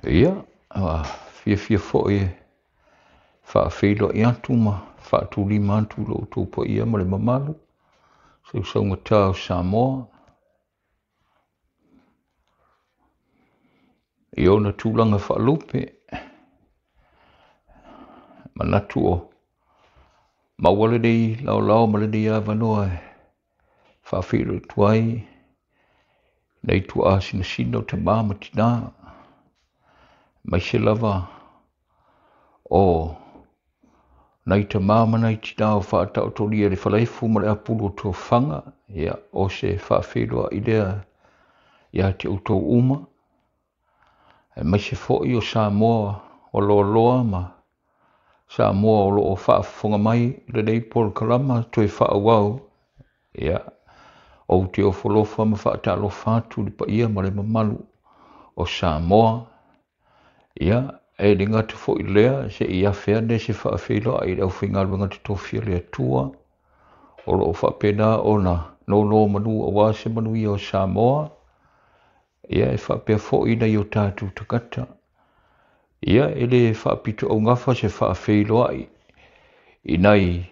Ia, fia fo'i whaafeilo i atu ma whaatulima atu lo tūpo ia ma le mamalu. Saunga tau Samoa. I ona tūlanga whaalupe. Manatu o. Mawale dei lau ma le dei awanoa whaafeilo tuai. Nei tu a sina o te māma tina. Mai se lava o nei te māma nei tina o whaatau tolia le whalaifu ma le apuro tō whanga. Ia o se whaafeilo a idea ia te utou uma. Mai se fo'i o Samoa o loa ma Samoa o loo whaafonga mai le nei Paul Kalama toi whaawau. Ia o te o wholofa ma whaatalo whātu li pa ia ma le mamalu o Samoa. Ia e le ngata fo'i lea se ia whea ne se whaafeilo a i rau whingaru ngata tōwhia lea tua. O loo whaapena o na no manu o wase manu i o Samoa. Ia e whaapea fo'i na i o tātu takata. Ia e le whaapito au ngafa se whaafeilo ai. I nei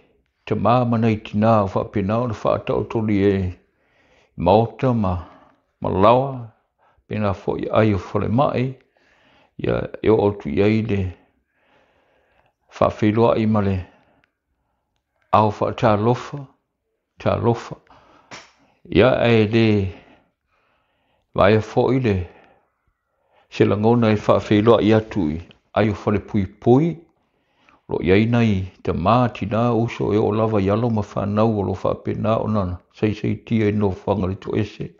te māma nei tina o whaapena o na whaatau toli e maota ma lawa. Pena fo'i ai o whale mai. Ia e o tu iai le whaafeilo ai ma le au whaata lofa. Ia e le vai fo'i le se langona e whaafeilo ai atui ai o whale pui. Lo iai nei te mātina uso e o lava yalo ma whanau o lo whaapena o nana. Sei tia e no whangari to ese.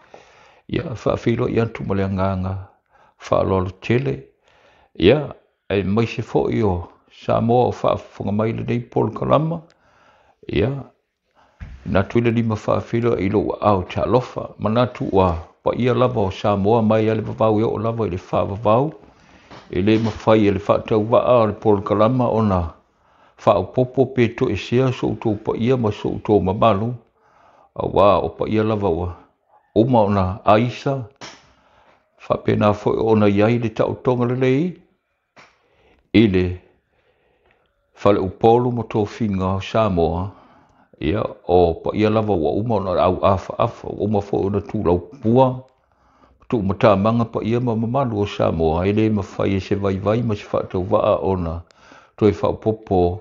Ia whaafeilo i atu ma le nganga whaalolo tele. Ia e mai se fo'i o Samoa o whaafonga mai le nei Paul Kalama. Ia natu ile lima whaafeilo i lo au te alofa. Manatu wa pa ia lava o Samoa mai ale vavau e o lava i le whaavavau. E le mawhai e le whaatau waa o le Paul Kalama o na whaapopo pe to e sea so utou pa ia ma so utou mamalu. A waa o pa ia lava wa. Uma o na Aisa. Whapena fo'i o na iai le tau tonga le lei. I le whale upolu mo tō whinga o Samoa. Ia o pa ia lava wa uma o na au afa. Uma fo'i o na tūlau pua. Tu matamanga pa ia ma mamalu o Samoa. I le mawhai e se vai ma se whaatau waa o na toi whaapopo.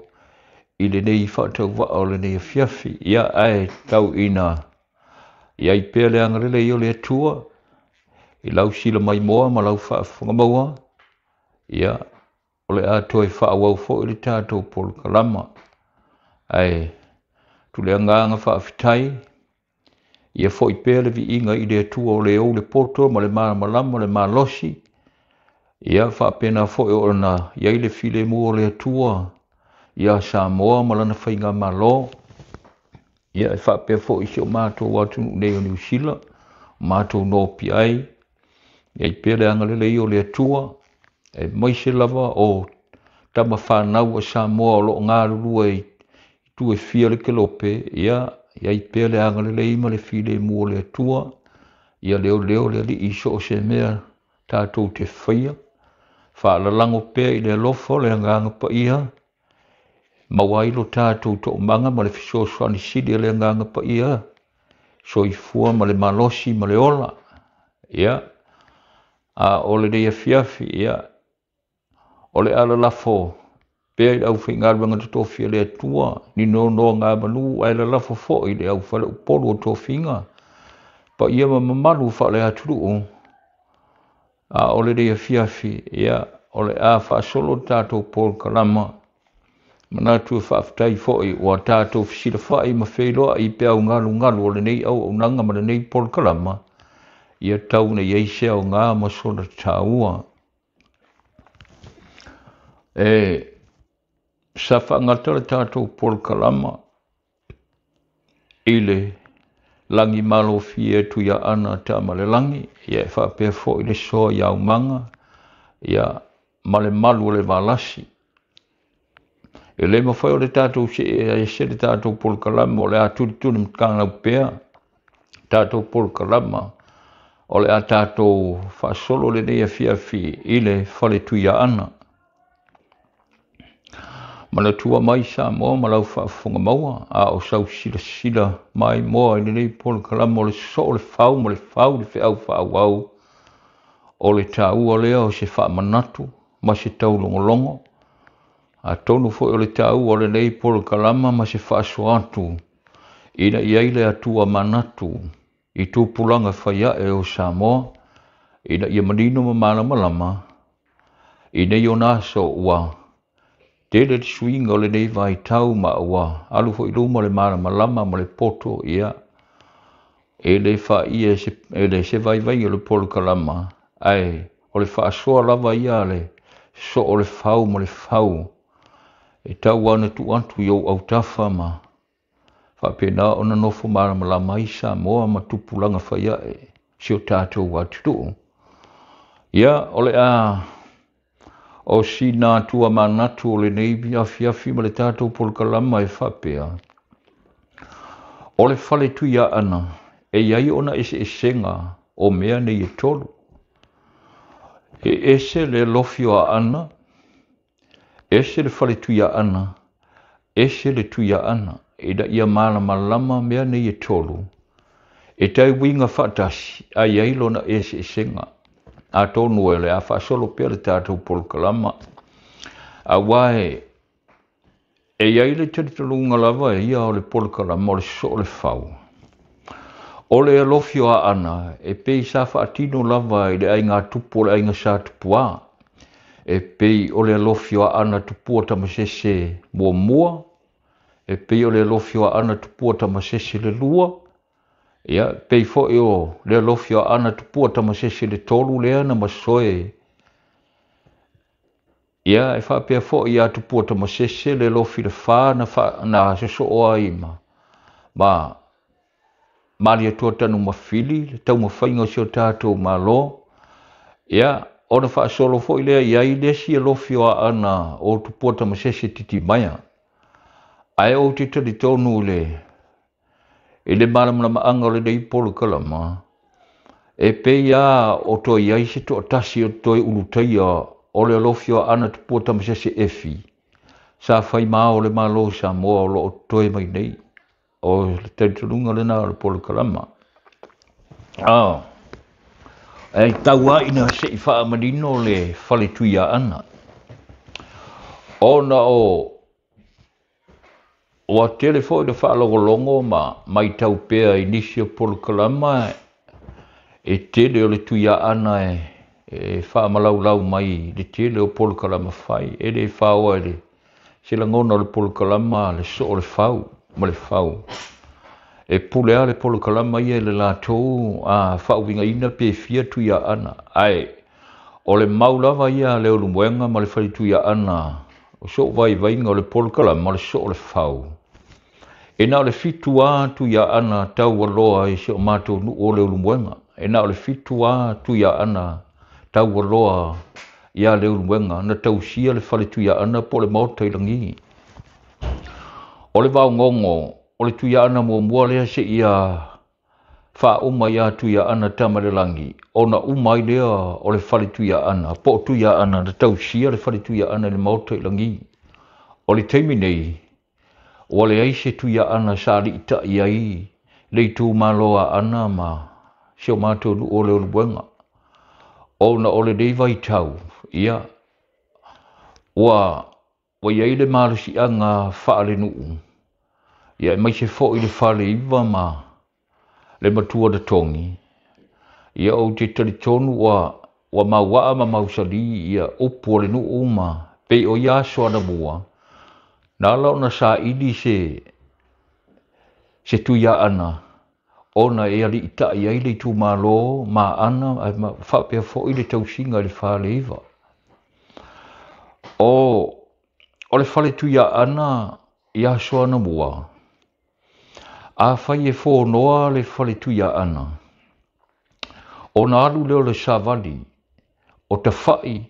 I le nei whaatau waa o le nei fiafi. Ia ai tau ina. Ia i pēr le angarele i o le atua. I lau sila mai moa ma lau whaafonga maua. Ia o le a toi whaawau fo i le tātou Paul Kalama. Ai tu le anganga whaafitai. Ia fo i pēr le vi inga i le atua o le o le poto ma le malama le malosi. Ia whaapena fo i o na iai le file mua o le atua. Ia Samoa malana whainga malo. Ia e whaapea fo i se o mātou watu nei o New Zealand. Mātou no piai. Ia i pere angalele i o le atua. E maise lava o tama whanau a Samoa o lo ngā rurua i tu e fia le kelope. Ia i pere angalele i ma le file mua o le atua. Ia leo le li iso o se mea tātou te whaia. Whaalalango pea i le alofa le anganga pa ia. Mawailo tātou to manga ma le fiso swani sidi le nganga pa ia. So i fua ma le malosi ma le ola. Ia. A ole dea fiafi. Ia. Ole ala lafo. Pea i au whaingaru anga to fia le atua. Ni no ngā manu ala lafo fo i le au whale upolu o to finga. Pa ia ma mamalu whale aturu. A ole dea fiafi. Ia. Ole a whaasolo tātou Paul Kalama. Manatu whaafitai fo'i o a tātou fisira whae ma whailoa i pēau ngalu o le nei au nanga ma le nei Paul Kalama. Ia tau na iei sea o ngā masona tāua. Sa whaangata le tātou Paul Kalama. I le langi malo fie tu ia ana ta ma le langi. Ia whaapea fo'i le soa iau manga. Ia ma le malu le valasi. E le mawhai o le tātou se le tātou Paul Kalama o le aturi mkanga upea. Tātou Paul Kalama o le a tātou whaasolo le nei a fiafi i le whale tuia ana. Mana tua mai sa moa malau whaafunga maua a o sau sila mai moa i nei polo kalama o le so o le whau mo le whau le whiau whauau o le tāua lea o se whaamanatu ma se taulongolongo. A tonu fo o le tāua o le nei polo kalama ma se whaasoatu ina iaile atua manatu i tūpulanga whaia e o Samoa, ina ia manino ma malama, ina i o naso ua, tele te suinga o le nei vai tau ma ua, alu fo i luma le malama ma le poto ia, e le wha ia e le se vai o le polo kalama, ai, o le wha asoa lava ia le, so o le whau ma le whau, e tau ana tu antu i au tafa ma, whapena ona nofo malama i Samoa ma tupulanga whaia e sio tātou watutu. Ia, ole a o si nā tua manatu o le neibi a fiafi ma le tātou polkalama e whapea. Ole whale tuia ana, e iai ona ese esenga o mea nei e tolu. E ese le lofio a ana, ese le whale tuia ana, ese le tuia ana. E da ia malama mea nei e tolu. E tai winga whatasi, a iailo na ese senga. A tonu ele, a whaasolo pia le tātou polkalama. A wae, e iaile taritalunga lava e ia o le polkalama o le so o le whau. O le alofio a ana, e pei sa whaatino lava e le ainga tupu o le ainga sa tupua. E pei o le alofio a ana tupua tamasese mua. E pei o le lofio ana tupua tamasese le lua. Ia, pei fo e o le lofio ana tupua tamasese le tolu lea na masoe. Ia, e whapea fo i a tupua tamasese le lofi le wha na seso o aima. Ma, maria tua tanu mawhili, le tau mawhainga sio tātou malo. Ia, o na wha solo fo i lea ia i lesi e lofio ana o tupua tamasese titi maya. Ai o te tari tonu le, e le maramama anga le dei polo kalama, e pe ia o toi iai se to atasi o toi uluteia o le alofio ana te pua tamasese efi, sa whai maa o le malo sa moa o lo o toi mai nei, o le tari tununga le na o le polo kalama. E taua ina se i wha amadino le whale tuia ana. Ona o o a telefo de whaalongolongo ma mai tau pea inisio polo kalama e tele o le tuia ana e whaamalau mai le tele o polo kalama whai e le whaoa le sila ngona o le polo kalama le so o le whau ma le whau e pulea le polo kalama ia le lātou a whauwinga ina pe fia tuia ana ai o le maulava ia le olumuenga ma le whai tuia ana o so vai inga o le polo kalama ma le so o le whau. E nā o le fitua tuia ana tau aloa e se o mātou nu o le ulumuenga. E nā o le fitua tuia ana tau aloa ia le ulumuenga. Na tau sia le whale tuia ana po le maota ilangi. O le vau ngongo, o le tuia ana mua lea se ia wha uma ia tuia ana tamalelangi. O na umai lea o le whale tuia ana. Po tuia ana na tau sia le whale tuia ana le maota ilangi. O le teimi nei, o le aise tuia ana sa li ita iai, le tu maloa ana ma, seo mātou nu o le oluenga. O na o le dei vai tau, ia, wa iai le malusi anga whaale nuu, ia mai se fo i le whaale iwa ma, le matua da tongi, ia o te talitonu wa mawaa ma mausali, ia upo le nuu ma, pe o ia soana mua, nā lau na sa idi se tuia ana, ona e ali ita i aile tu malo, ma ana, ma whapea fo i le tausinga le whale iwa. O le whale tuia ana, ia soana mua. A whai e fo noa le whale tuia ana. O nā alu leo le savali, o ta whai,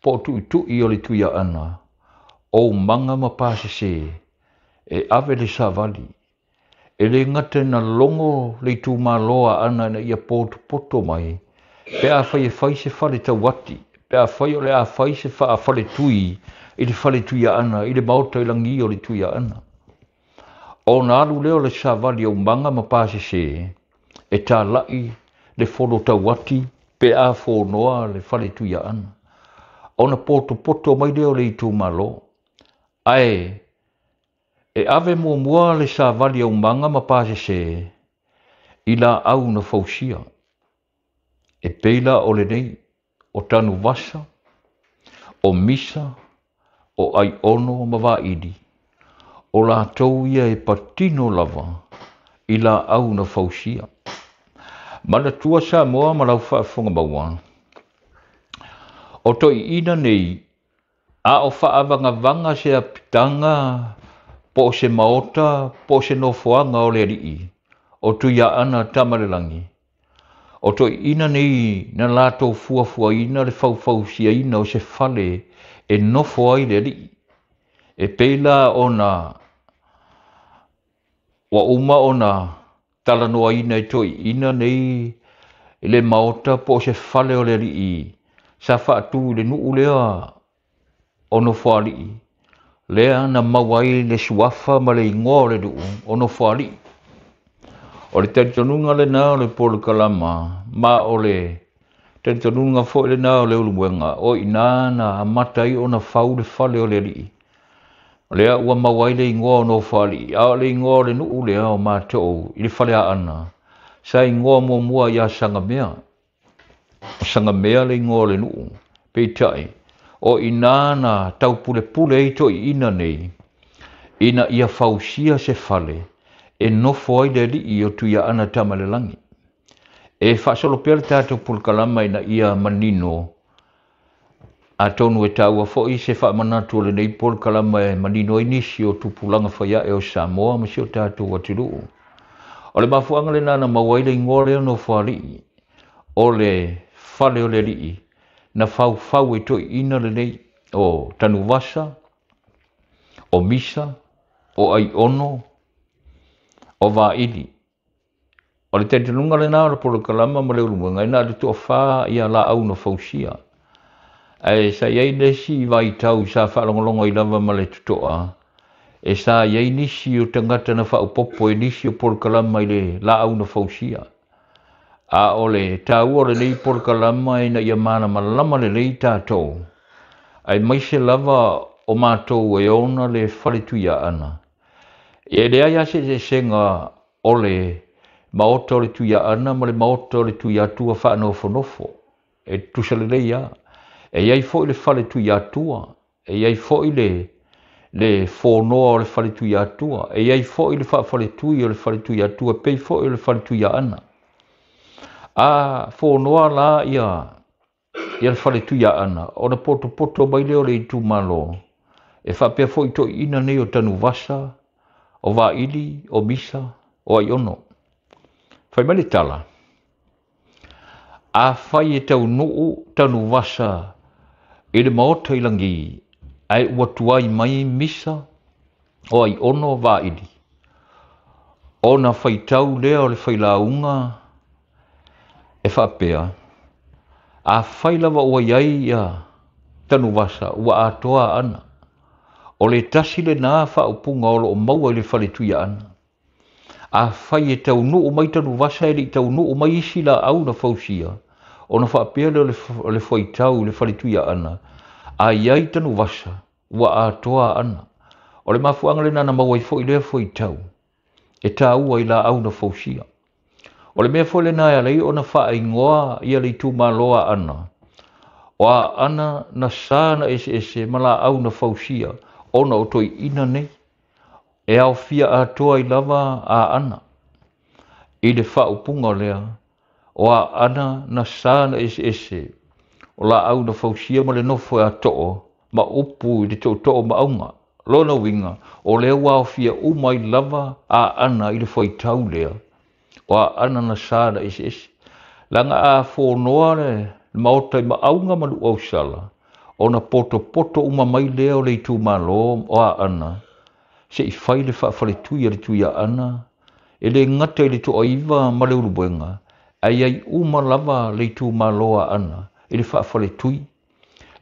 po tu i o le tuia ana. O manga ma pasese e ave le savali e le ngate na longo le tu maloa ana na ia poto mai pe a fai se fale tau wati pe a fai o le a fai se fa a fale tui i le fale tui ana i le mauta i langi o le tui ana o na alu leo le sa vali o manga ma pase se e tā lai le folo tau wati pe a fonoa le fale tui ana o na poto mai leo le i tu malo ai e ave mua le sa vali o manga ma pase se i la au na fausia e peila o le nei o tanu vasa o misa o ai ono ma vaidi o la tau ia e patino lava i la au na fausia mana tua sa moa ma lau whaafonga maua o toi ina nei a o whaavanga vanga se a pitanga po se maota, po se nofoanga o le rii, o tu ia ana tamalelangi. O to ina nei na lato fua ina le fau sia ina o se fale e nofo ai le rii. E peila ona, wa uma ona talanoa ina e to ina nei le maota po se fale o le rii. Sa whaatu le nuu lea o nofo rii. Lea na mawai le suafa ma le ingoa le duu o no whaari. O le tentonunga le nao le polo kalama, ma o le tentonunga fo le nao le uluwenga, o ina na amatai o na whau le whale o le rii. Lea ua mawai le ingoa o no whaari, a le ingoa le nuu lea o mātou i le whale a ana. Sa ingoa mua ia sanga mea. Sanga mea le ingoa le nuu, peitai. O ina na tau pule i to ina nei, ina ia fausia se fale, e nofo ai le rii o tu ia ana tamalelangi. E whaasolo pele tātou pulkalama ina ia manino, a tonu e tau a fo i se whaamanatu le nei pulkalama e manino inisi o tupulanga whaia e o Samoa, ma si o tātou watiru. O le mafuanga le nana mawaile ingore o no whaari, o le fale o le rii, na fau e to ina le nei o tanu vasa, o misa, o ai ono, o vaili. O le tentenunga le nao le polo kalama ma le urumanga, ina le to wha ia la au no fausia. E sa iei nesi vai tau sa whaalongolongo i lava ma le tutoa. E sa iei nisi o tangata na whaupopo e nisi o polo kalama i le la au no fausia. A ole tau o le lei polo kalama ina ia mana malama le lei tātou. Ai mai se lava o mātou e ona le whaletuia ana. E lea ia se senga ole maota o le tuia ana ma le maota o le tuia atua whanofo. E tusale le ia. E iai fo i le whaletuia atua. E iai fo i le whonoa o le whaletuia atua. E iai fo i le whaletui o le whaletuia atua. Pei fo i le whaletuia ana. A whonoa la ia le whaletuia ana. O na poto mai leo le itu malo. E whapea fo i to ina nei o tanu vasa, o vaili, o misa, o ai ono. Whai mali tala. A whai e tau nuu tanu vasa e le maota ilangi. Ai watuai mai misa, o ai ono vaili. O na whai tau leo le whai launga e whapea. A whai lava ua iai ia tanu vasa, ua atoa ana. O le tasi le nā whaupunga o lo maua i le whaletuia ana. A whai e tau nuu mai tanu vasa e li tau nuu mai isi la au na fausia. O na whapea le whai tau le whaletuia ana. A iai tanu vasa, ua atoa ana. O le mafuanga le nana maua i fo i lea whai tau. E tā ua i la au na fausia. O le mea fole na alei o na wha ingoa ia le tu maloa ana. O a ana na sana ese mala au na fausia. O na otoi ina nei. E au fia atoa i lava a ana. I le wha upunga lea. O a ana na sana ese. O la au na fausia ma le nofo a to'o. Ma upu i le to'o ma aunga. Lona winga. O lea wao fia umai lava a ana i le whaitau lea. O a ana na sana ese. Langa a whonoa le maota i maaunga manu au sala. O na poto uma mai leo le tu malo o a ana. Se i whai le whaafale tuia le tuia ana. le ngata le to aiva ma le urubenga ai uma lava le tu maloa ana le fale tui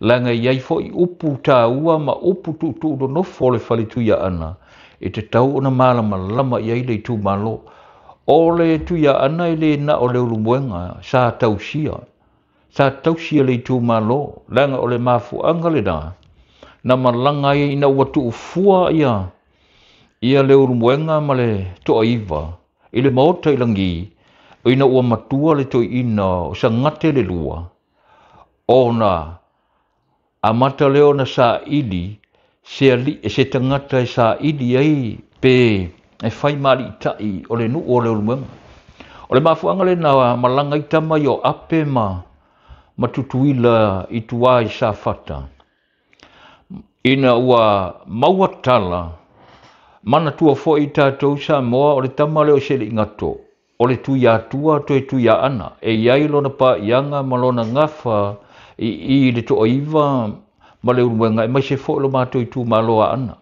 langa iai fo I upu ta ua ma upu tu no fo le fale tui ana te tau ona malama lama iai le tu malo o le tu ana le na o le urubenga sa tausia le tu malo langa o le mafu anga le na malanga ina watu ufua ia le urubenga ma le to aiva ile mota ilangi o ina ua matua le to ina o sa ngate le lua ona amata leo na sa ili se tangata sa ili ai pe e fai mali tai o le nu o le urubenga o le mafuanga le na malanga I tama yo ape ma tutuila I tuai sa fata ina ua mauatala mana tua fo I tātou sa moa o le tama leo se le ingato o le tuia tua to e tuia ana e iai lona pa ianga ma lona ngafa I le to aiva ma le uruenga e mai se fo lo mato I tu maloa ana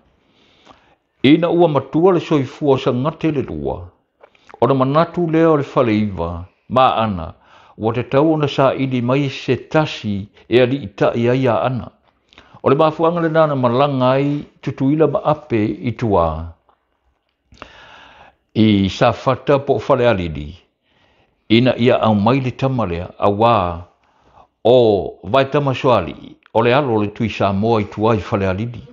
ina ua matua le soifua sa ngate le lua o na manatu leo le fale iva ma ana ua te tau ona sa ili mai se tasi e ali ita ia ana o le mafuanga le nana malanga ai tutuila ma ape I tua I sa fata po fale alidi ina ia au mai le tamalea awa o vai tamaswali o le alo le tui sa moa I tua I fale alidi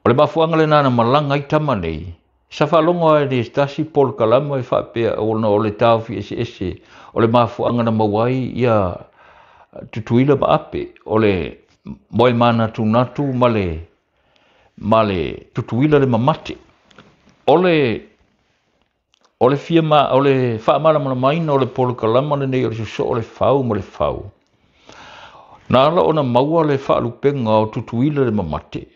o le mafuanga le nana malanga I tamalei sa falongo e le stasi pol kalama I whapea o le tau fi ese o le mafuanga na mawai ia tutuila ma ape o le moi mana tunatu male tutuila le mamate o le fiama o le whaamara mana maina o le polo kalama le nei o le so o le fau mo le fau na ala ona maua le whaalupenga o tutuila le mamate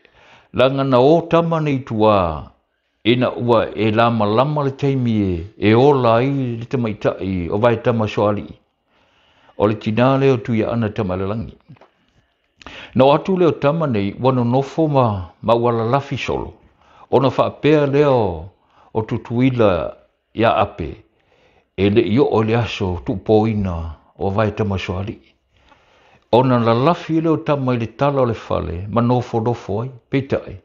langa na o tama nei tua ina ua e lama le teimi e ola ai le tamaitai o vai tama soali o le tina leo tuia ana tamalelangi na atu leo tama nei wano nofo ma wala lafi solo ona whaapea leo o tutuila ia ape e le io o le aso tupoina o vai tama soali ona la lafi leo tama I le tala o le fale ma nofo ai peta ai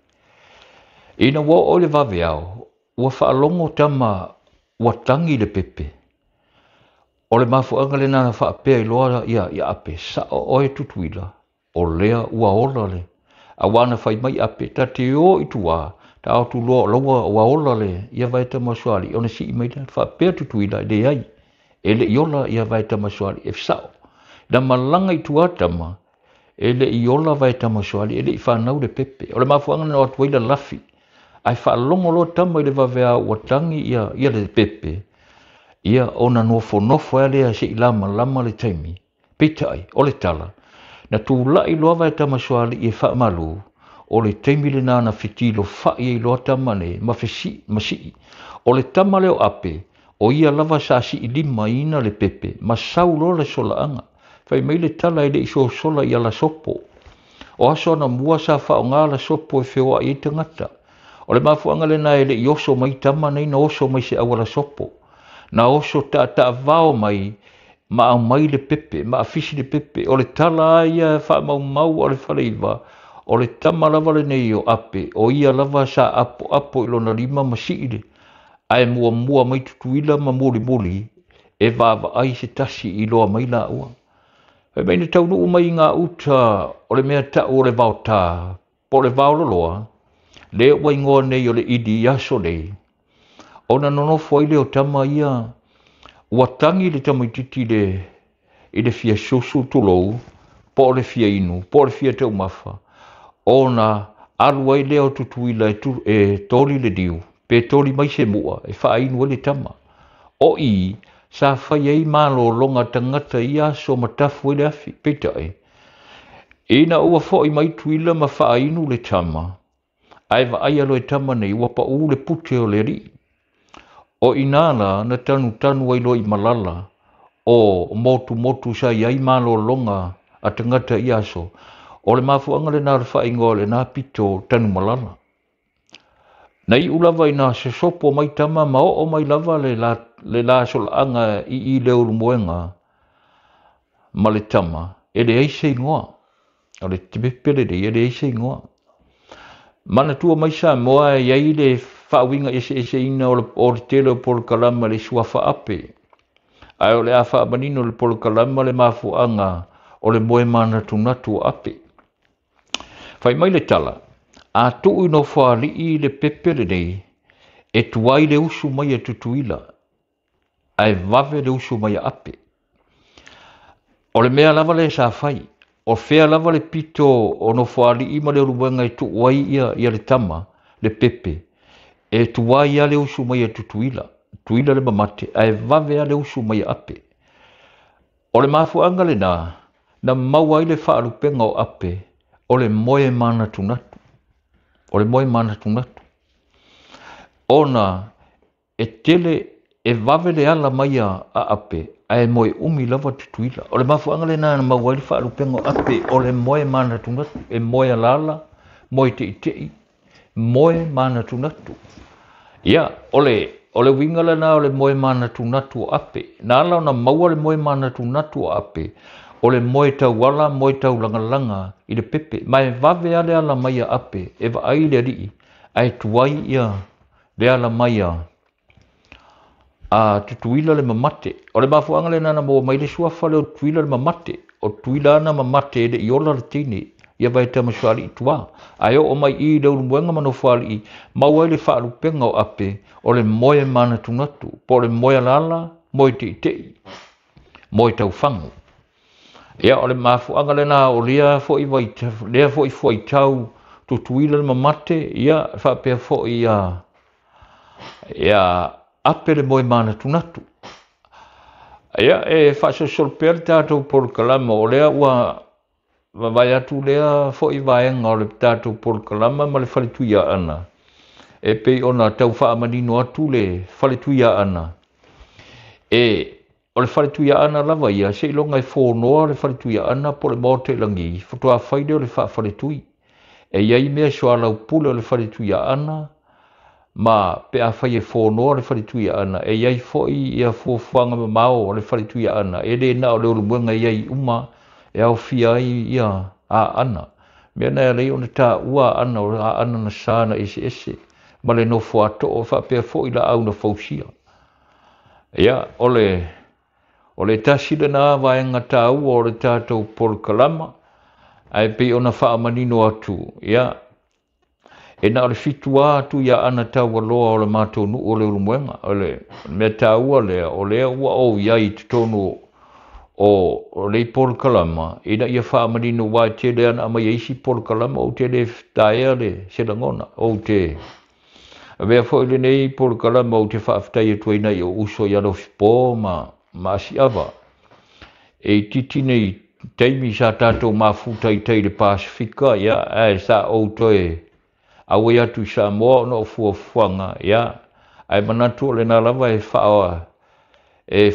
ina wa o le vaveao ua whaalongo tama ua tangi le pepe o le mafuanga le nana whaapea I loa ia ape sa o e tutuila o lea ua ola le a wana whai mai ape ta te o I tua ta au tu loa laua ua ola le ia vai tamaswali ona si I mai le whaapea tutuila le ai e le iola ia vai tamaswali e sao na malanga I tua tama e le iola vai tamaswali e le I whanau le pepe o le mafuanga na atuaila lafi ai whaalongo lo tama I le vavea ua tangi ia le pepe ia ona nofo lea se I lama le taimi pita ai o le tala na tūlai loa vai tamaswali I whaamalu o le taimi le nana fitilo whai I loa tamane ma si o le tama leo ape o ia lava sa si I lima ina le pepe ma sau lo le sola anga whai mai le tala I le iso sola I ala sopo o aso na mua sa whao ngā la sopo e whioa I tangata o le mafuanga le na ele I oso mai tama nei na oso mai se awala sopo na oso ta vao mai ma au mai le pepe ma afisi le pepe o le tala ia wha mau o le whaleiva o le tama lava le nei o ape o ia lava sa apo ilona lima ma siile ai mua mai tutuila ma muli e vava ai se tasi I loa mai la ua e mai ne taunu mai ngā uta o le mea ta o le vao ta po le vao loa le ua ingoa nei o le idi aso nei ona nono foi leo tama ia ua tangi le tamaititi I le fia susu tulou po le fia inu po le fia tau mafa ona alu ai leo tutuila e toli le diu pe toli mai se mua e wha inu le tama o I sa whai ei malo longa tangata ia so matafu le afi peta e ina ua fo I mai tuila ma wha inu le tama ai va ai alo e tama nei ua pa u le pute o le ri o inala na tanu ai lo I malala o motu sa iai malo longa a tangata I aso o le mafuanga le nara whaingo le nā pito tanu malala Nei ulava ina se sopo mai tama ma o mai lava le la solanga i leo lumoenga ma le tama. E le eise ingoa. O le tibepele de e le eise ingoa. Mana tua mai sa moa e iai le whawinga ese ina o le tele o polo kalama le suafa ape. Ai o le a whaamanino le polo kalama le mafuanga o le moe mana tunatu ape. Whai mai le tala, a tuu no whaali i le pepele nei, e tuai le usu mai e tutuila, ai vave le usu mai ape. O le mea lava le sa whai, o fea lava le pito o no whaali i ma le ruwenga e tuai ia le tama, le pepe, e tuai ia le usu mai e tutuila, tuila le mamate, ai vave le usu mai ape. O le mafuanga le na maua i le whaalupenga o ape, o le moe mana tunatu. O le moe mana tunatu. Ona e tele e vave le ala mai a ape, a e moe umi lava tutuila. O le mafuanga le na maua i le whaalupenga o ape, o le moe mana tunatu. E moe alala, moe te itei, moe mana tunatu. Ia, o le wingala na o le moe mana tunatu o ape. Na ala ona maua le moe mana tunatu o ape. O le moe tau wala, moe tau langa i le pepe. Mai vave ale ala mai a ape, e wa ai le rii, ai tuai ia le ala mai a tutuila le mamate. O le mafuanga le nana mo mai le suafa le o tuila le mamate. O tuila ana mamate le iola le tine, ia vai tamaswali i tua. Ai o mai i le urumuenga mano whali i, maua le whaalupenga o ape, o le moe mana tunatu, po le moe lala, moe te itei, moe tau whangu. Ia o le mafuanga le na o lea fo i tau tutuila le mamate, ia whapea fo i ape le moe mana tunatu. Ia e whaso solpea le tātou por kalama o lea ua vai atu lea fo i vaenga o le tātou por kalama ma le whaletuia ana. E pei ona tau whaamanino atu le whaletuia ana. O le whaletuia ana lava ia, se ilonga e whonoa le whaletuia ana po le mote langi, whatua whaide o le whaletui. E iai mea soa lau pule o le whaletuia ana, ma pe a whai e whonoa le whaletuia ana, e iai foi ia fuafuanga mao o le whaletuia ana, e le na o le ulumunga iai uma, e au fia ia a ana. Mea na lei o le tā ua ana o a ana na sāna ese, ma le no fuato o whapea foi la au na fausia. Ia, o le tasile na vaenga tāu o le tātou por kalama, ai pe ona whaamanino atu, ia. E na o le fitua atu ia ana tau aloa o le mātou nu o le urumuenga, o le mea tāua lea, o lea ua o iai te tonu o le por kalama, ina ia whaamanino wai te le ana ama isi por kalama o te le taea le selangona, o te vea fo ile nei por kalama o te whaafitai e tuaina i o uso i alo fipo ma si ava. E titi nei teimi sa tātou mafuta i tei le Pasifika, ia, e sa o toe awe atu sa moa no fuafuanga, ia, ai manatu o le nā lava e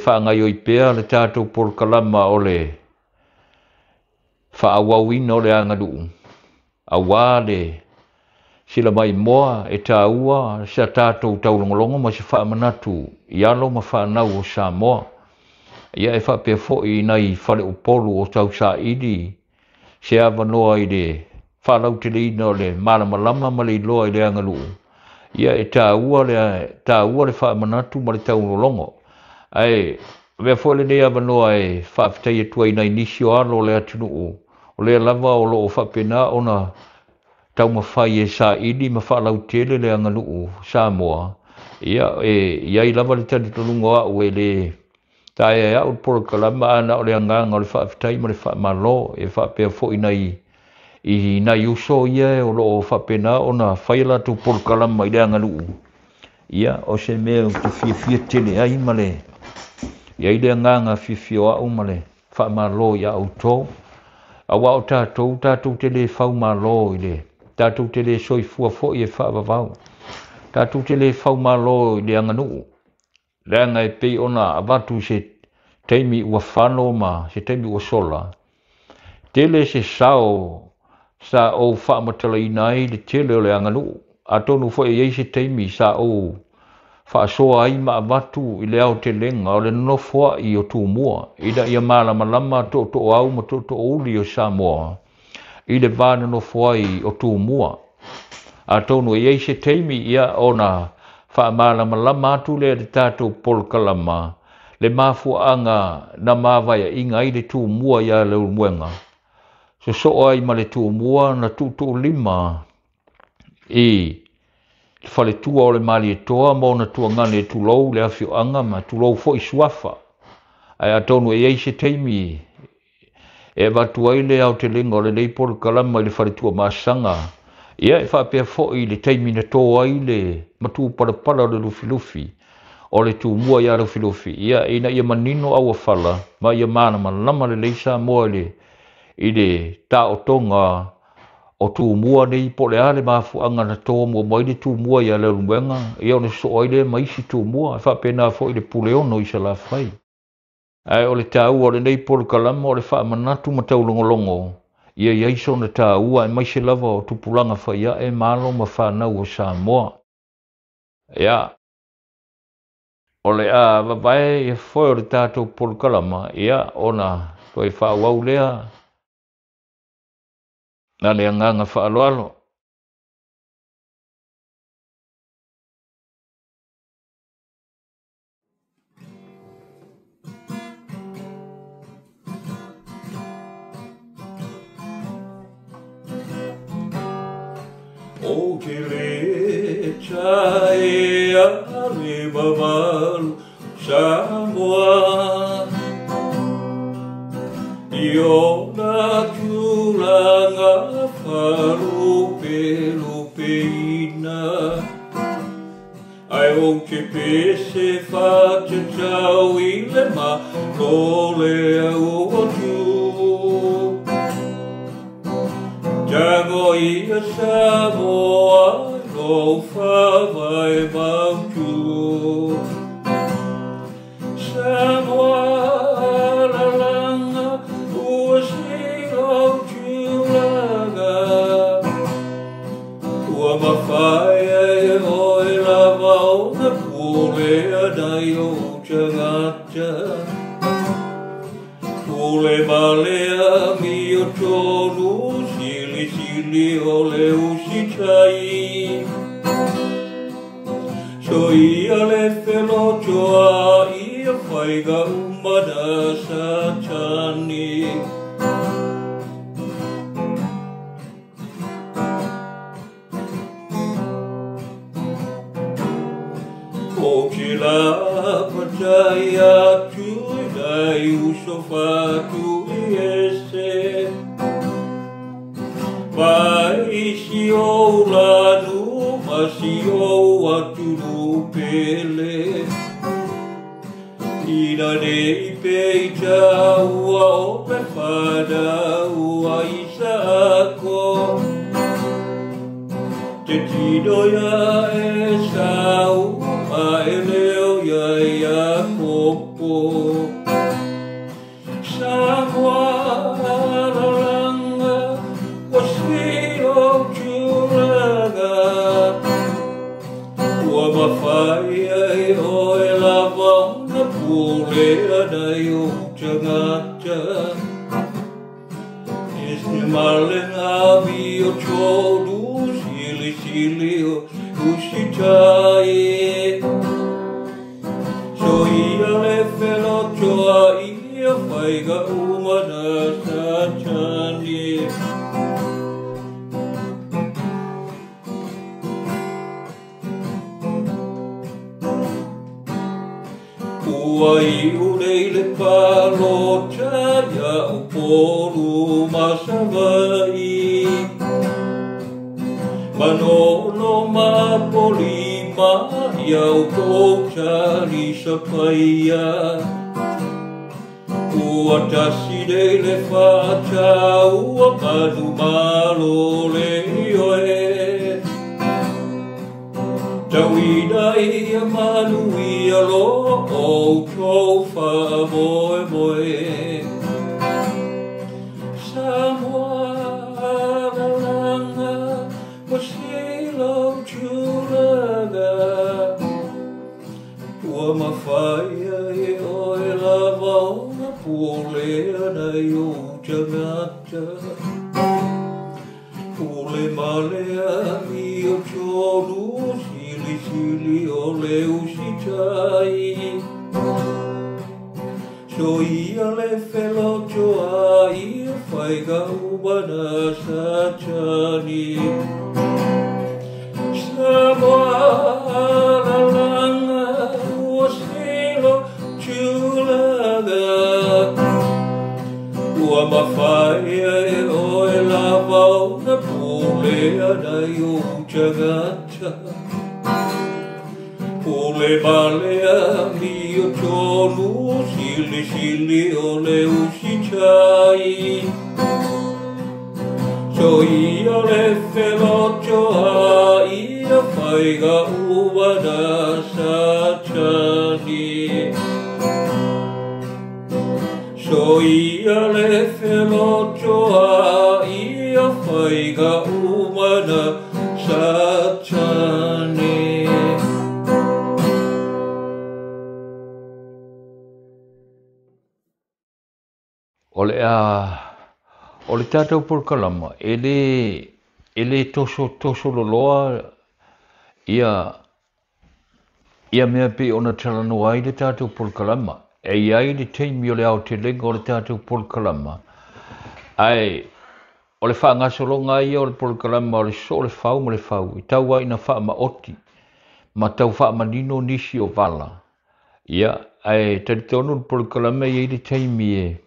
whaanga i pēa le tātou por kalama o le whaawawina o le angaru. A wā le sila mai moa e tā ua sa tātou taulongolongo ma se whaamanatu i alo ma whaanau o sa moa. Ia e whapea fo'i nei whale upolu o tau sa idi se awanoa i le whalau te leina o le malamalama ma le iloa i le angaru. Ia e tā ua le whaamanatu ma le taulongolongo. Ai, vea fo'i le nei awanoa e whaafitai e tua i nei nisi o alo le atinu o le lava o lo o whapena ona tau mawhai e sa idi ma whalau tele le angaru sa moa. Ia i lava le tani tolungo au e le tae e au por kalama ana o le anganga o le whaafitai ma le whaamalo e whapea fo'i nei i nai uso ia o lo whapena o na whaila tu por kalama i le angaru. Ia o se mea o te fia tele ai ma le ia i le anganga fia au ma le whaamalo ia au tō. Awa o tātou tele whaumalo i le tātou tele soifua fo'i e whaavavau. Tātou tele whaumalo i le anganu. Reanga e pei ona avatu se teimi ua whano ma se teimi ua sola. Tele se sa o whaamatala i nai le tele o le anganu. a tonu fo e se teimi sa o fa so ai ma vatu i le au te lenga o le no fo i o tu mua i da ia mala malama to au ma to uli o Samoa i le vana no fo i o tu mua a tonu e se teimi ia ona fa mala malama tu le tato pol kalama le mafu anga na mavaya inga i le tu mua ia le muenga so ai ma le tu mua na tu lima i fale tua o le mali e toa mo na tua ngane tu lou le afio anga ma tu lou fo i suafa ai atonu e eise teimi e watu ai le au te linga o le leipol kalama le fale tua masanga ia e whapea fo i le teimi na toa ai le matu parapara o le lufi o le tu mua ia lufi ia ina ia manino au a fala ma ia mana malama le leisa moa i le ta o tonga o tu mua nei po le ale mafu anga na to mo mai le tu mua ia le luenga ia ona so ai le mai si tu mua fa pena fo i le puleono i sala fai ai o le tau o le nei por kalama o le fa manatu ma tau longo ia iso na tau ai mai se lava o tu pulanga fa ia e malo ma fa na o Samoa ia o le a vai e fo o le tato por kalama ia ona to e fa wau lea na le nganga fa alo O ke le chai a le mamalu Samoa I ona kulanga lupe ina Ai o ke pese whata tau I le ma Lole au atu Jango I a Samoa no whawai mautu Samoa la langa ua siro tūlanga Ua mawhai e hoi lava o na pule anai o tangata Pule malea mi o tonu Sili o le usitai So ia le whelotoa ia whaiga umana sa tani O ki la patai atu Nai uso whatu I ese Vai si o lanu, ma si o atu pele. Ina nei peita ua o me whana ua isa ako. Te tino ia e sau, ma e leo ia kopo. Samoa Mawhai ai o e lava na pule anai o tangata E se malenga mi o chodu sili o usitai So ia le whelotoa ia whaiga umana sa tani Ua I urei le palota ia o polu masawai Manono ma polima ia o kouta lisa paia Ua tasi nei le whata ua manu malo le ioe Tauina ia manu ia lo o tofa moe Samoa la langa o silo ngata Ule malea mi o choru Sili sili o le usitai So ia le whelo joa ia whaiga ubana sa chani Samoa la langa ua silo chulaga Ua mawhaia e oe lava o na pulea nai o chagata Pule malea mi o tonu Sili sili o le usitai So ia le whelo joa ia whaiga ua na sa chani So ia le whelo joa ia whaiga ua na sa chani O le tātou pulkalama, ele toso loloa ia mea pe ona talano ai le tātou pulkalama. E iai le teimi o le ao te lenga o le tātou pulkalama. Ai, o le whaangasolonga ia o le pulkalama o le so le whau ma le whau. I tau ai na wha ma oti, ma tau wha ma nino nisi o vala. Ia, ai, taritonu le pulkalama iai le teimi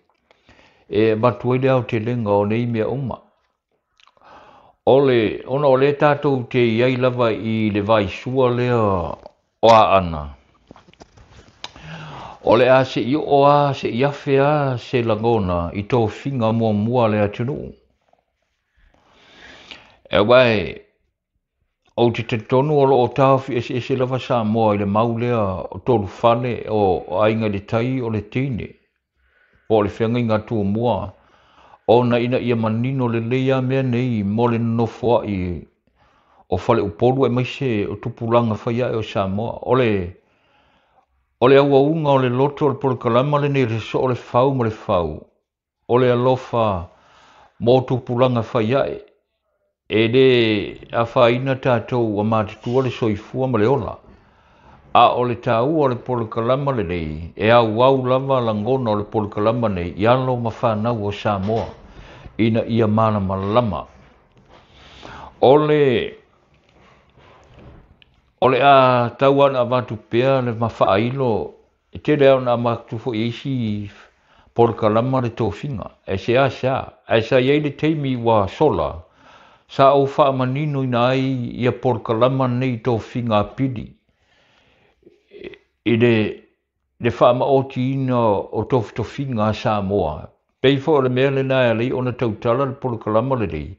e batuai le au te lenga o nei mea uma. Ona o le tātou te iai lava i le vai sua lea o a ana. O le a se i o a se i afe a se langona i tō whinga mua le atunu. E wai, o te tonu o tāwhi e lava sa moa i le maulea o tōru whane o ainga le tai o le tine. O le whenga inga tua mua, o na ina ia manino le leia mea nei mo le nofoa i o whale uporu e maise o tupulanga whaia e o Samoa. O le aua unga o le loto o le polokalama le nei reso o le whau mo le whau. O le alofa mo tupulanga whaia e le a whaina tātou a mātutua le soifua ma le ola. A o le tau o le polokalama le nei, e au lava langona o le polokalama nei, i alo ma whanau o Samoa, ina ia mana malama. O le a tau ana avatu pea le mawhaailo, e te reo na makutufo isi polokalama le tōwhinga, e se a sa iei le teimi wa sola, sa au wha manino ina ai ia polokalama nei tōwhinga pidi. I le whaama o ti ina o tofinga Samoa. Pei fo le mea le nai alei ona tautala le polokalama le rei.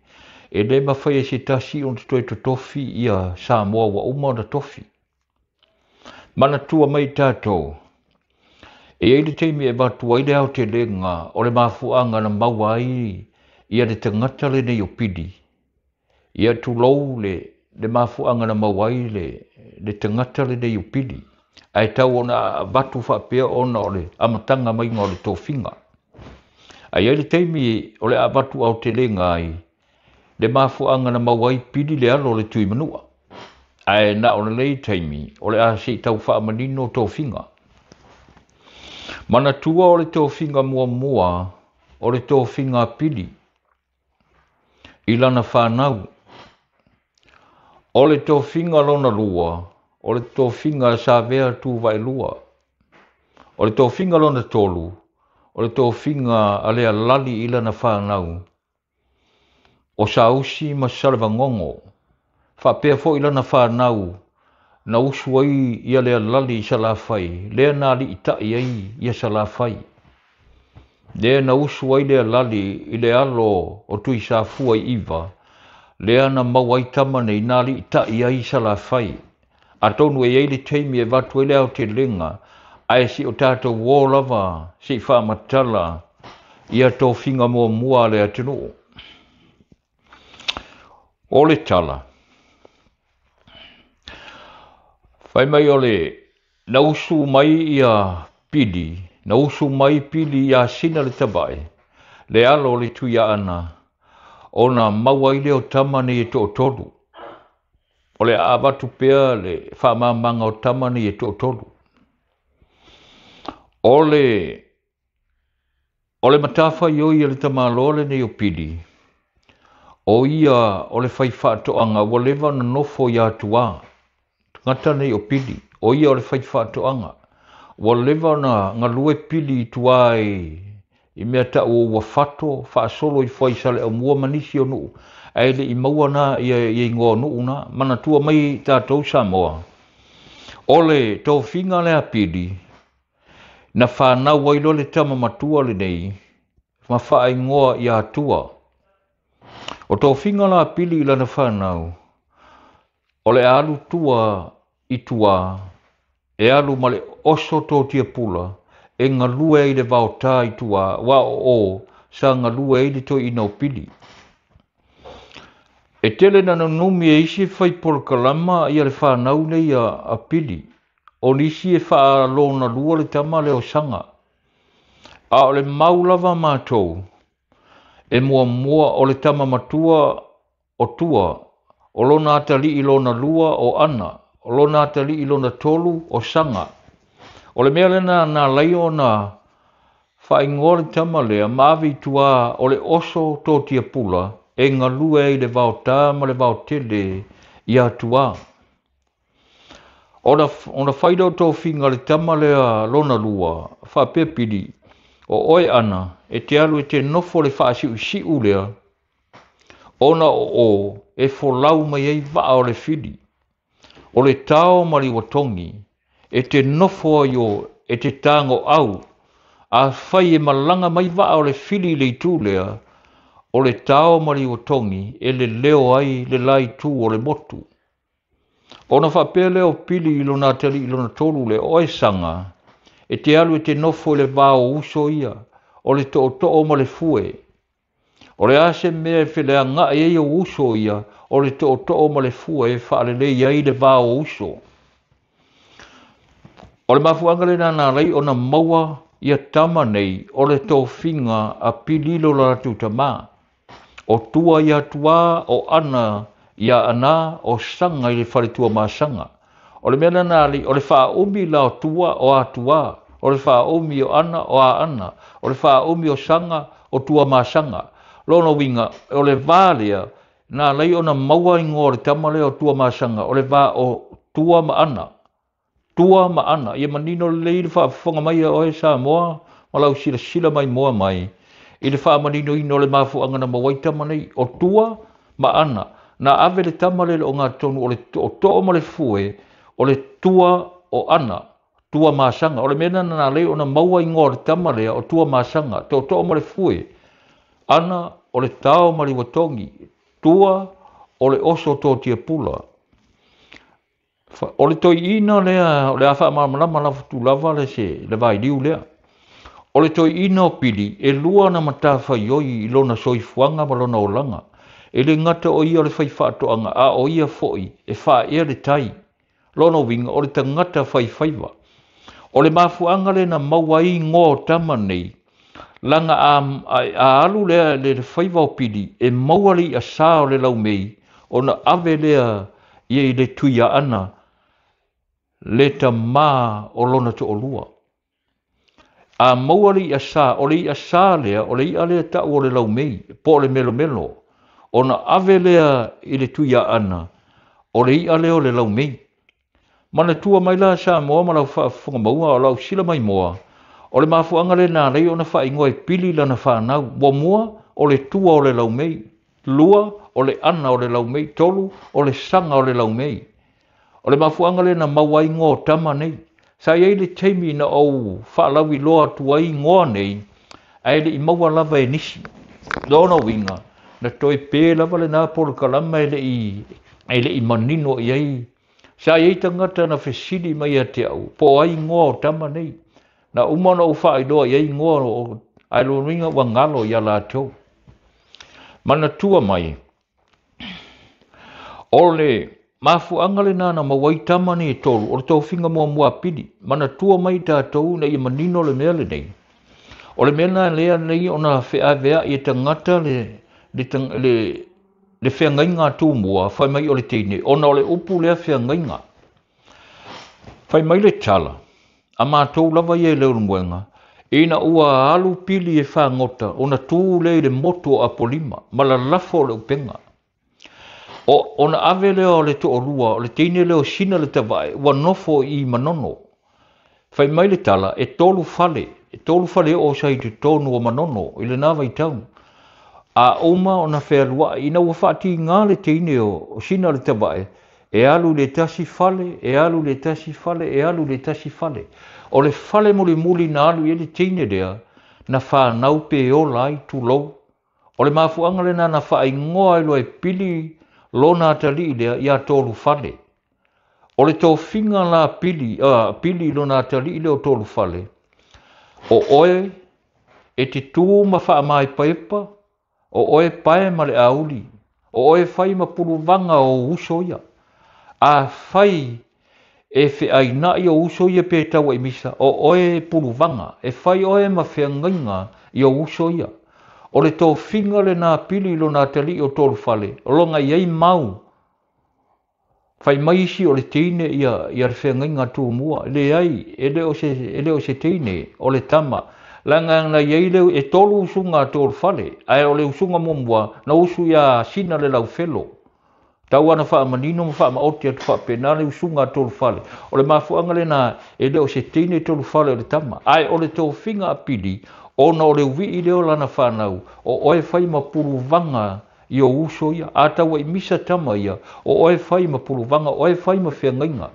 E le mawhai e se tasi on te to tofi ia Samoa wa uma na tofi. Mana tua mai tātou. E ei le teimi e batu ai le au te lenga o le mafuanga na mawai ia le tangata le nei o pidi. Ia tu lou le mafuanga na mawai le tangata le nei o pidi. Ai tau ona batu whapea ona o le amatanga mai ngā o le tōwhinga. Ai le teimi o le abatu au te lenga ai, le mafuanga na mawai pidi le alo le tui manua. Ai na o le lei teimi o le asi tau whaamanino tōwhinga. Mana tua o le tōwhinga mua o le tōwhinga pidi. I lana whanau. O le tōwhinga lona lua, o le tōwhinga sa vea tu vai lua. O le tōwhinga lona tolu, o le tōwhinga alea lali ila na whanau. O sa usi ma salva ngongo, whapea fo ila na whanau, na usuai ia lea lali sa la whai, lea nali itai ai ia sa la whai. Lea na usuai lea lali i le alo o tui sa fuai iwa, lea na mawai tamane i nali itai ai sa la whai. A tonu e eile teimi e watu ele au te lenga, ai si o tātou wōlava, si whamatala, ia tō whinga mua le atino. O le tala. Whai mai o le, na usu mai ia pidi, na usu mai pidi ia sina le tabai, le alo le tuia ana, ona maua ile o tamani e to tolu. O le awatu pea le whamamanga o tamani e to tolu. O le matafa ioi le tamalole ne o pili. O ia o le whaiwhatoanga wa lewa na nofo ia tua. Ngata ne o pili. O ia o le whaiwhatoanga. Wa lewa na ngalue pili tua i mea ta o wafato whaasolo i whaisale o mua manisi o nuu. Ai le i maua na i ingoa nuu na. Mana tua mai tātou Samoa. O le tau whinga le apili. Na whanau wailo le tama matua le nei. Ma wha ingoa i atua. O tau whinga la apili i lana whanau. O le alu tua i tua. E alu ma le oso tō tia pula. E ngalue i le vaota i tua. Wa o sa ngalue i le to i nau pili. E tele na numi e isi whai polkalama i le whanau nei a pili. O nisi e wha lona lua le tama le o sanga. A o le maulawa mātou. E mua o le tama matua o tua. O lona atali i lona lua o ana. O lona atali i lona tolu o sanga. O le mea lena na laio na whaingoa le tama lea mavi tua o le oso tō tia pula. E ngalue i le vaota ma le vaotele i atua. Ona whaida o tō whinga le tama lea lona lua. Whapepiri. O oe ana. E te alu e te nofo le whaasiu siu lea. Ona o e folau mai ei waa o le whiri. O le tao mari watongi. E te nofo yo e te tango au. A whai e malanga mai waa o le whiri le tū lea. O le tao mari watongi e le leo ai le lai tū o le motu. Ona whapea leo pili ilo nā tali ilo na tolu le oe sanga. E te alu e te nofo le vāo uso ia. O le to'o ma le fue. O le ase mea e whelea ngā e o uso ia. O le to'o ma le fue e whaalele iai le vāo uso. O le mafuanga le nā rei o na maua ia tama nei. O le tō whinga a pililo la tutama. O tua ia tua o ana ia ana o sanga i le wharitua mā sanga. O le mea nari, o le wha umi la o tua o atua. O le wha umi o ana o a ana. O le wha umi o sanga o tua mā sanga. Lono winga, o le vālea, nā lei o na maua ingo o le tamale o tua mā sanga. O le vā o tua ma ana. Tua ma ana. Ia manino le lei le wha whonga mai o e sa moa. Malau sila mai moa mai. I le wha manino ino le mafu angana mawaita manei. O tua ma ana. Na ave le tamale o ngā tonu o to'o ma le fue. O le tua o ana, tua māsanga. O le mena nā lei o na maua ingo o le tamalea o tua māsanga. Te o to'o ma le fue. Ana o le tao ma le watongi. Tua o le oso tō tia pula. O le toi ina lea, o le awha malama la futu lava le se, le vai liu lea. O le toi ina o pili, e lua na matafa ioi i lona soifuanga ma lona olanga. E le ngata o ia le whaiwhatoanga, a o ia foi, e wha ea le tai. Lono winga o le tangata whaiwhaiwa. O le mafuanga le na mawai ngō tama nei. Langa a alu lea le whaiwa o pili. E mawali a sā o le lau mei. O na ave lea i le tuia ana. Le ta mā o lona to o lua. A mawali a sā. O le i a sā lea. O le i a lea ta o le lau mei. Po le melo melo. O na ave lea i le tuia ana. O le i a lea o le lau mei. Mana tua mai la sa moa ma lau whaafunga maua o lau sila mai moa. O le mafuanga le nā rei o na wha ingoe pili la na whanau. Wa mua o le tua o le lau mei. Lua o le ana o le lau mei. Tolu o le sanga o le lau mei. O le mafuanga le na mawai ngō tama nei. Sa iei le teimi na au whaalawi loa tuai ngoa nei. Ai le i maua lava e nisi. Dona winga. Na toi pē lava le nā polo kalama e le i manino i ei. Sa iei tangata na whesidi mai a te au. Po ai ngoa o tama nei. Na umana o wha idoa iei ngoa o ailo ringa wangalo i ala tau. Mana tua mai. O le mafu angale nana mawai tama ni e tolu. O le tau whinga mua pidi. Mana tua mai tātou na i manino le mea le nei. O le mena lea nei ona whea vea i tangata le whea ngainga tū mua, whai mai o le teine, ona o le upu lea whea ngainga. Whai mai le tala, a mātou lava i e leo mwenga, ina ua alu pili e wha ngota, ona tū le moto a polima, ma la lafo le upenga. O ona ave leo o le to o rua, o le teine leo sina le tawai, wa nofo i manono. Whai mai le tala, e tolu fale o sai te tonu o manono, i le nawa i tau. A oma ona whea lua, ina ua whaati ngā le teine o sina le tawai, e alu le tasi fale, e alu le tasi fale, e alu le tasi fale. O le fale muli na alu e le teine rea, na wha naupe o lai tu lou. O le mafuanga le na wha ingoa ilo e pili lona atali lea ia tolu fale. O le tō whinga la pili lona atali lea o tolu fale. O oe e te tū ma wha mai paepa, o oe pae ma le auli, o oe whai ma puru vanga o usoia. A whai e whai nai o usoia pe tawa i misa, o oe puru vanga, e whai oe ma whea ngainga i o usoia. O le tō whinga le nā pili lo nā tali o tolu fale, o longa iei mau. Whai maisi o le teine ia le whea ngainga tū mua, le ai, ele o se teine, o le tama. Langa na iei leo e tolu usunga tolu fale, ai o le usunga mua, na usu ia sina le lau felo. Tau ana wha manino ma wha maoti atu wha penale usunga tolu fale. O le mafuanga le nā, ele o se teine tolu fale o le tama. Ai o le tō whinga apili, ona o le uwi i leo lana whanau, o oe whai ma puru vanga i o uso ia, atawa i misa tama ia, o oe whai ma puru vanga, oe whai ma whea ngainga.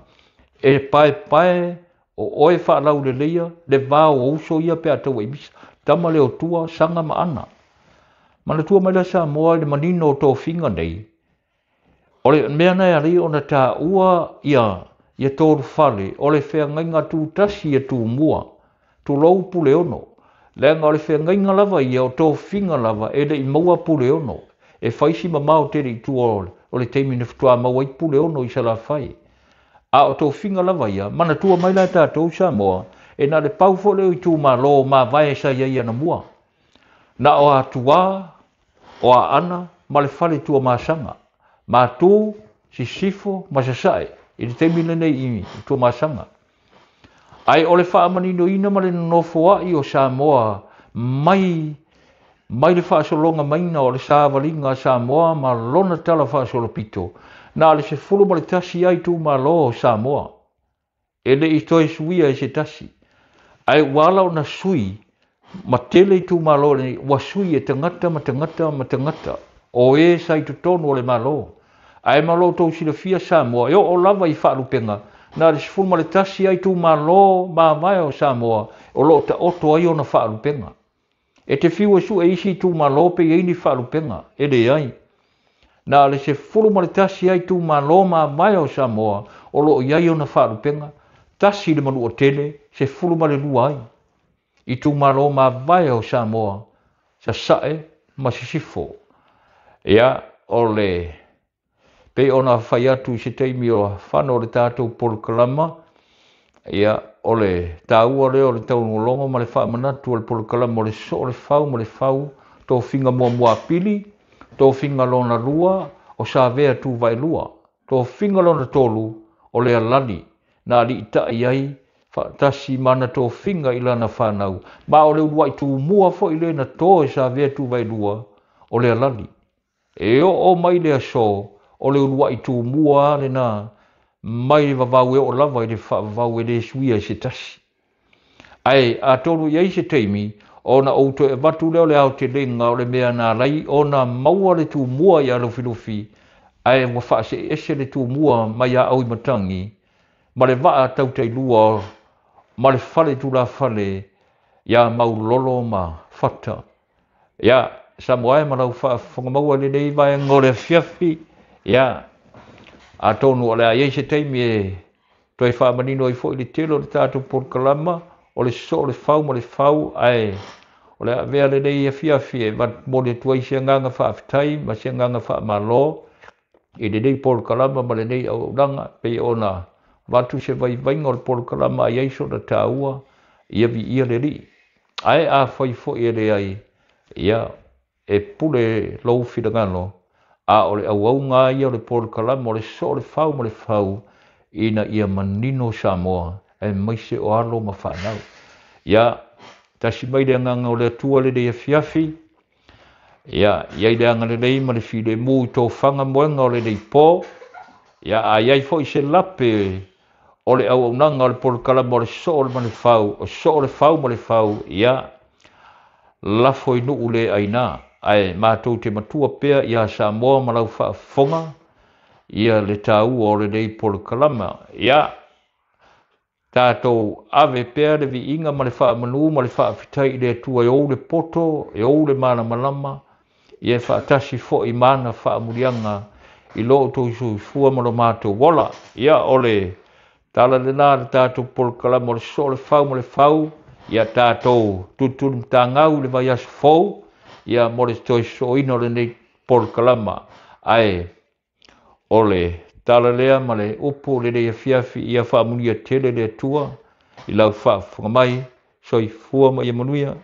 E pae, o oe whaalau le leia, le vā o uso ia pe atawa i misa, tama leo tua sanga ma ana. Mana tua mai la sa moa le manino o tō whinga nei, o le mea nei ari ona tā ua ia tōru whale, o le whea ngainga tū tasi e tū mua, tū lau pule ono. Lenga o le whea ngainga lava ia o tō whinga lava e le i maua pule ono. E whaisi ma mao tere i tū o le teimi na whatua maua i pule ono i sa la whai. A o tō whinga lava ia, mana tua mai la tātou sa moa, e na le paufo leo i tū ma lo ma vai sa ia na mua. Na o a tua, o a ana, ma le whale tua ma sanga. Ma tū, si sifo, ma sa sae, i le teimi nei i tua ma sanga. Ai o le whaamanino ina ma le nofoa i o Samoa, mai le whaasolonga maina o le sāwalinga Samoa ma lona tala whaasolopito. Nā le se fulu ma le tasi ai tū ma lo o Samoa. E le i toi suia e se tasi. Ai wala o na sui, ma tele i tū ma lo le wa sui e tangata ma tangata. O e sa i tutonu o le ma lo. Ai ma lo tau sila fia Samoa, e o lava i whaalupenga. Nā le sifuru ma le tasi ai tū ma lo ma vai o Samoa, o lo ta oto ai o na whaalupenga. E te whiu e su e isi tū ma lo pe i ni whaalupenga, e le ai. Nā le sifuru ma le tasi ai tū ma lo ma vai o Samoa, o lo iai o na whaalupenga, tasi le manu o tele, sifuru ma le lua ai. I tū ma lo ma vai o Samoa, sa sae ma sifo. Ia, o le... Pei ona whai atu i se teimi o whano le tātou polokalama, ia o le tāua leo le taunu longo ma le whaamanatu o le polokalama o le so o le whau ma le whau, tō whinga mua pili, tō whinga lona lua, o sa vea tū vai lua, tō whinga lona tolu o le alani, nā li ita iai, tasi mana tō whinga ilana whanau, ma o le uruai tū mua fo i le na tō e sa vea tū vai lua, o le alani. E o mai lea so, o le urua i tū mua le nā mai le vavau e o lava i le vavau e le suia i se tasi. Ai, a tolu iei se teimi, o na outo e watu leo le au te lenga o le mea nā rai, o na maua le tū mua i alofilofi, ai wa wha se ese le tū mua mai a au i matangi, ma le waa tau tei lua, ma le whale tū la whale, ia mau lolo ma whata. Ia, sa moai ma lau whangamaua le nei vai ngore fiafi, ia, a tonu o le a iei se teimi e toi whaamanino i fo i le telo le tātou polokalama, o le so o le whau ma le whau, ai, o le a vea le nei e fiafi e mo le tuai se nganga whaafitai, ma se nganga whaamalo, i le nei polokalama ma le nei au ranga, pe ona watu se vai vainga o le polokalama a iei so na tāua, ia vi ia le ri. ai a foi e le ai ia e pule lo fidangalo a ole au nga ia le por kala mo le so le fau ina ia manino Samoa e mai se o alo ma whanau ia tasi mai le nganga o le atua le dea fiafi ia iai le anga le lei ma le fi le mu tō whanga moenga o le dei pō ia a iai fo i se lape o le au nanga o le por kala mo le so le ma le fau o so le fau ma le fau ia lafo inu ule aina ai mātou te matua pea ia Samoa ma lau whaafonga ia le tau o le dei por kalama ia tātou ave pea le vi inga ma le whaamanu ma le whaafitai i le atua e ou le poto e ou le mana malama ia whaatasi fo i mana whaamurianga i loo tō isu fua ma lo mātou wala ia ole tala le nā le tātou por kalama o le so le fau ma le fau ia tātou tutunu tāngau le vai asu fau ia mo le toi so ino le nei por kalama ai ole tala lea ma le upo le lea fiafi ia whaamunia tele le tua i lau whaafunga mai soi fua ma ia manuia